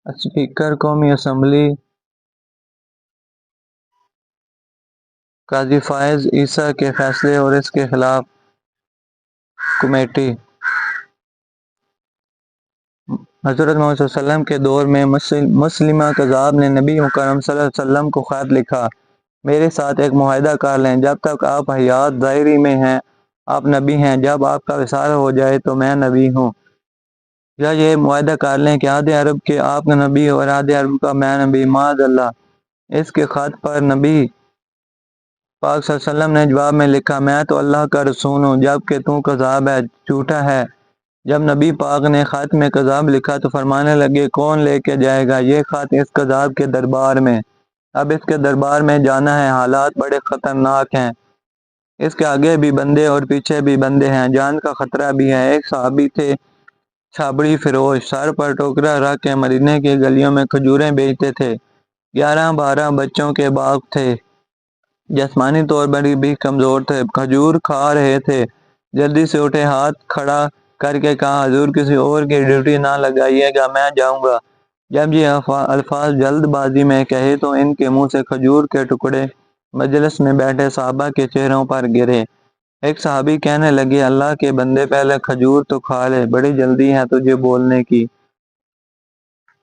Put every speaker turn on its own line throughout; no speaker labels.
Speaker قومی assembly قاضی فائز عیسیٰ کے فیصلے اور اس کے خلاف کمیٹی۔ حضرت محمد صلی اللہ علیہ وسلم کے دور میں مسلمہ کذاب نے نبی مکرم صلی اللہ علیہ وسلم کو خط لکھا، میرے ساتھ ایک معاہدہ کر لیں، جب تک آپ حیات ظاہری میں ہیں آپ نبی ہیں، جب آپ کا وصال ہو جائے تو میں نبی ہوں۔ یا یہ معاہدہ کر لیں کہ آدھے عرب کے آپ کا نبی اور آدھے عرب کا میں نبی۔ معاذ اللہ۔ اس کے خط پر نبی پاک صلی اللہ علیہ وسلم نے جواب میں لکھا، میں تو اللہ کا رسول ہوں جبکہ تو کذاب ہے، جھوٹا ہے۔ جب نبی پاک نے خط میں کذاب لکھا تو فرمانے لگے، کون لے کے جائے گا یہ خط اس کذاب کے دربار میں؟ اب اس کے دربار میں جانا ہے، حالات بڑے خطرناک ہیں، اس کے آگے بھی بندے اور پیچھے بھی بندے ہیں، جان کا خطرہ بھی ہے۔ ایک صحابی تھے چھابڑی فروش، سر پر ٹوکرا رکھ کے مدینے کی گلیوں میں کھجوریں بیچتے تھے، 11-12 بچوں کے باپ تھے، جسمانی طور پر بھی کمزور تھے، کھجور کھا رہے تھے، جلدی سے اٹھے، ہاتھ کھڑا کر کے کہا، حضور کسی اور کی ڈیوٹی نہ لگائیے گا، میں جاؤں گا۔ جب یہ الفاظ جلد بازی میں کہے تو ان کے منہ سے کھجور کے ٹکڑے مجلس میں بیٹھے صحابہ کے چہروں پر گرے۔ ایک صحابی کہنے لگے، اللہ کے بندے پہلے کھجور تو کھا لے، بڑی جلدی ہے تجھے بولنے کی۔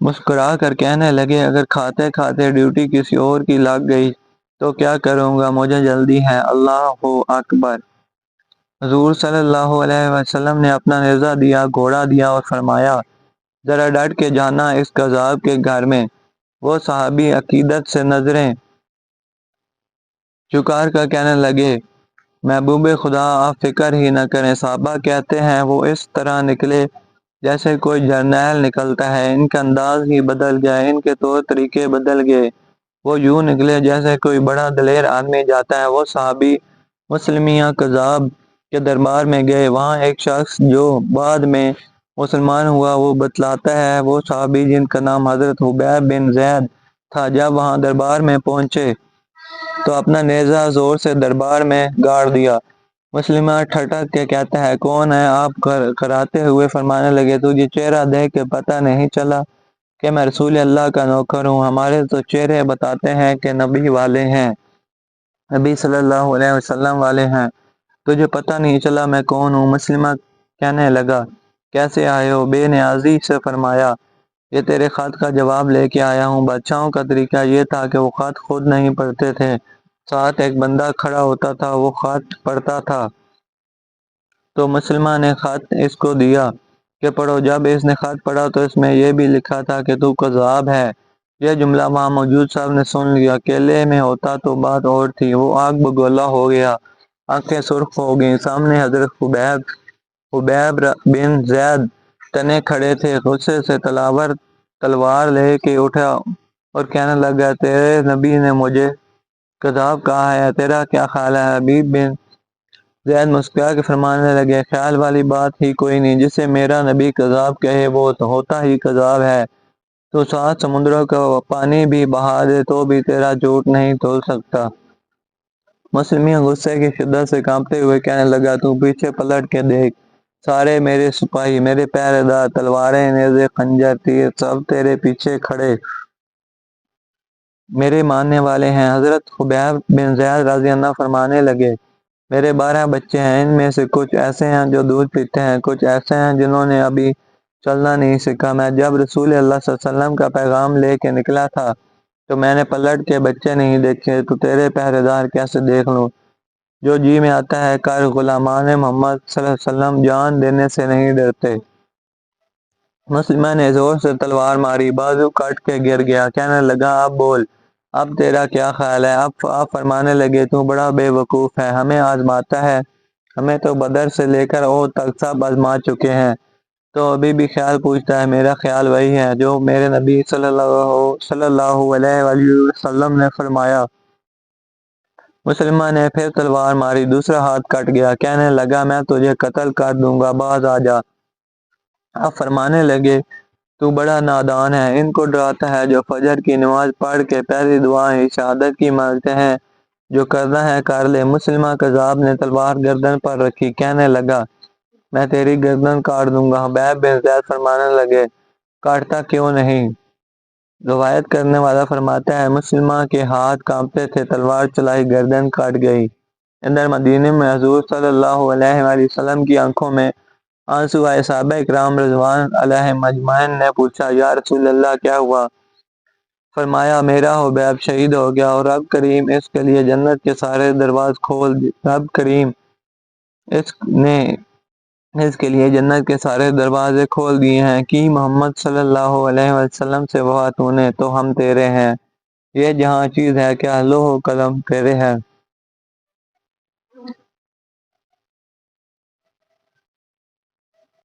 مسکرا کر کہنے لگے، اگر کھاتے کھاتے ڈیوٹی کسی اور کی لگ گئی تو کیا کروں گا، مجھے جلدی ہے۔ اللہ اکبر۔ حضور صلی اللہ علیہ وسلم نے اپنا نیزہ دیا، گھوڑا دیا اور فرمایا، ذرا ڈٹ کے جانا اس کذاب کے گھر میں۔ وہ صحابی عقیدت سے نظریں جھکا کر کہنے لگے، محبوب خدا آپ فکر ہی نہ کریں۔ صحابہ کہتے ہیں وہ اس طرح نکلے جیسے کوئی جرنیل نکلتا ہے، ان کا انداز ہی بدل گیا، ان کے طور طریقے بدل گئے، وہ یوں نکلے جیسے کوئی بڑا دلیر آدمی جاتا ہے۔ وہ صحابی مسلمیہ کذاب کے دربار میں گئے، وہاں ایک شخص جو بعد میں مسلمان ہوا وہ بتلاتا ہے، وہ صحابی جن کا نام حضرت حبیب بن زید تھا، جب وہاں دربار میں پہنچے تو اپنا نیزہ زور سے دربار میں گاڑ دیا۔ مسلمہ ٹھٹک کے کہتا ہے، کون ہے آپ؟ کراتے ہوئے فرمانے لگے، تجھے چہرہ دیکھ کے پتہ نہیں چلا کہ میں رسول اللہ کا نوکر ہوں؟ ہمارے تو چہرے بتاتے ہیں کہ نبی والے ہیں، نبی صلی اللہ علیہ وسلم والے ہیں، تجھے پتہ نہیں چلا میں کون ہوں؟ مسلمہ کہنے لگا، کیسے آئے ہو؟ بے نیازی سے فرمایا، یہ تیرے خط کا جواب لے کے آیا ہوں۔ بادشاہوں کا طریقہ یہ تھا کہ وہ خط خود نہیں پڑھتے تھے، ساتھ ایک بندہ کھڑا ہوتا تھا، وہ خط پڑھتا تھا۔ تو مسلمہ نے خط اس کو دیا کہ پڑھو۔ جب اس نے خط پڑھا تو اس میں یہ بھی لکھا تھا کہ تو کذاب ہے۔ یہ جملہ وہاں موجود سب نے سن لیا۔ اکیلے میں ہوتا تو بات اور تھی، وہ آگ بگولا ہو گیا، آنکھیں سرخ ہو گئیں۔ سامنے حضرت حبیب بن زید تنے کھڑے تھے، غصے سے تلوار لے کے اٹھا اور کہنے لگا، تیرے نبی نے مجھے کذاب کہا ہے، تیرا کیا خیال ہے؟ حبیب بن زید مسکرا کے فرمانے لگے، خیال والی بات ہی کوئی نہیں، جسے میرا نبی کذاب کہے وہ تو ہوتا ہی کذاب ہے، تو 7 سمندروں کا پانی بھی بہا دے تو بھی تیرا جھوٹ نہیں تول سکتا۔ مسلمہ غصے کی شدت سے کانپتے ہوئے کہنے لگا، تو پیچھے پلٹ کے دیکھ، سارے میرے سپاہی، میرے پہرے دار، تلواریں، نیزے، خنجر، تیر سب تیرے پیچھے کھڑے میرے ماننے والے ہیں۔ حضرت حبیب بن زید رضی اللہ عنہ فرمانے لگے، میرے 12 بچے ہیں، ان میں سے کچھ ایسے ہیں جو دودھ پیتے ہیں، کچھ ایسے ہیں جنہوں نے ابھی چلنا نہیں سیکھا۔ میں جب رسول اللہ صلی اللہ علیہ وسلم کا پیغام لے کے نکلا تھا تو میں نے پلٹ کے بچے نہیں دیکھے، تو تیرے پہرے دار کیسے دیکھ لوں؟ جو جی میں آتا ہے کر، غلامان محمد صلی اللہ علیہ وسلم جان دینے سے نہیں ڈرتے۔ مسلمہ نے زور سے تلوار ماری، بازو کٹ کے گر گیا، کہنے لگا، اب بول، اب تیرا کیا خیال ہے؟ آپ فرمانے لگے، تو بڑا بے وقوف ہے، ہمیں آزماتا ہے، ہمیں تو بدر سے لے کر احد تک سب آزما چکے ہیں، تو ابھی بھی خیال پوچھتا ہے؟ میرا خیال وہی ہے جو میرے نبی صلی اللہ علیہ وسلم نے فرمایا۔ مسلمہ نے پھر تلوار ماری، دوسرا ہاتھ کٹ گیا، کہنے لگا، میں تجھے قتل کر دوں گا، باز آ جا۔ آپ فرمانے لگے، تو بڑا نادان ہے، ان کو ڈراتا ہے جو فجر کی نماز پڑھ کے پہلی دعا ہی شہادت کی مانگتے ہیں، جو کرنا ہے کر لے۔ مسلمہ کذاب نے تلوار گردن پر رکھی، کہنے لگا، میں تیری گردن کاٹ دوں گا۔ حبیب بن زید فرمانے لگے، کاٹتا کیوں نہیں؟ روایت کرنے والا فرماتا ہے مسلمہ کے ہاتھ کانپتے تھے، تلوار چلائی، گردن کٹ گئی۔ ادھر مدینے میں حضور صلی اللہ علیہ وآلہ وسلم کی آنکھوں میں آنسو آئے۔ صحابہ اکرام رضوان علیہم اجمعین نے پوچھا یا رسول اللہ کیا ہوا؟ فرمایا میرا حبیب شہید ہو گیا اور رب کریم اس کے لیے جنت کے سارے دروازے کھول دیے۔ رب کریم نے اس کے لیے جنت کے سارے دروازے کھول دیے ہیں کہ محمد صلی اللہ علیہ وسلم سے وفا تو نے تو ہم تیرے ہیں، یہ جہاں چیز ہے کیا لوح و قلم تیرے ہے۔